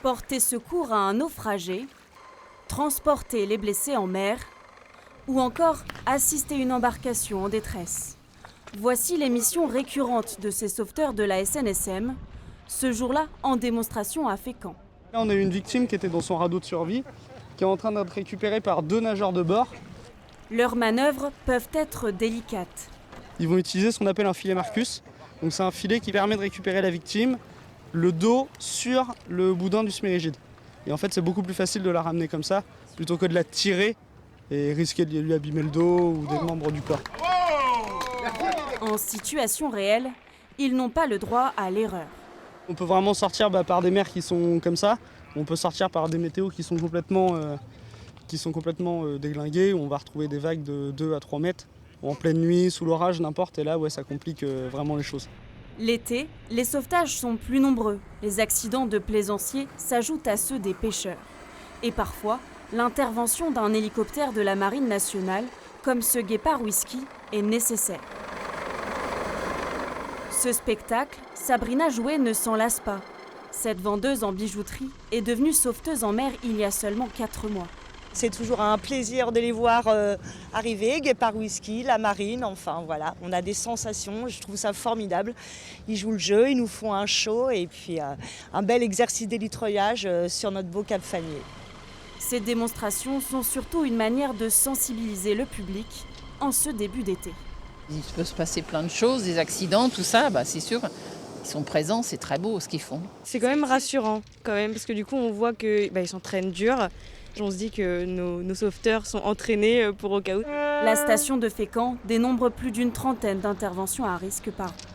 porter secours à un naufragé, transporter les blessés en mer ou encore assister une embarcation en détresse. Voici les missions récurrentes de ces sauveteurs de la SNSM, ce jour-là en démonstration à Fécamp. Là, on a eu une victime qui était dans son radeau de survie, qui est en train d'être récupérée par 2 nageurs de bord. Leurs manœuvres peuvent être délicates. Ils vont utiliser ce qu'on appelle un filet Marcus. Donc c'est un filet qui permet de récupérer la victime, le dos sur le boudin du smérigide. Et en fait, c'est beaucoup plus facile de la ramener comme ça, plutôt que de la tirer et risquer de lui abîmer le dos ou des membres du corps. En situation réelle, ils n'ont pas le droit à l'erreur. On peut vraiment sortir par des mers qui sont comme ça. On peut sortir par des météos qui sont complètement déglinguées. On va retrouver des vagues de 2 à 3 mètres en pleine nuit, sous l'orage, n'importe. Et là, ça complique vraiment les choses. L'été, les sauvetages sont plus nombreux. Les accidents de plaisanciers s'ajoutent à ceux des pêcheurs. Et parfois, l'intervention d'un hélicoptère de la Marine nationale, comme ce Guépard Whisky, est nécessaire. Ce spectacle, Sabrina Jouet ne s'en lasse pas. Cette vendeuse en bijouterie est devenue sauveteuse en mer il y a seulement 4 mois. C'est toujours un plaisir de les voir arriver, Guépard Whisky, la marine, enfin voilà, on a des sensations, je trouve ça formidable. Ils jouent le jeu, ils nous font un show et puis un bel exercice d'hélitreuillage sur notre beau Cap Fanier. Ces démonstrations sont surtout une manière de sensibiliser le public en ce début d'été. Il peut se passer plein de choses, des accidents, tout ça, c'est sûr. Ils sont présents, c'est très beau ce qu'ils font. C'est quand même rassurant, parce que du coup on voit qu'ils s'entraînent dur. On se dit que nos sauveteurs sont entraînés pour au cas où. La station de Fécamp dénombre plus d'une trentaine d'interventions à risque par an.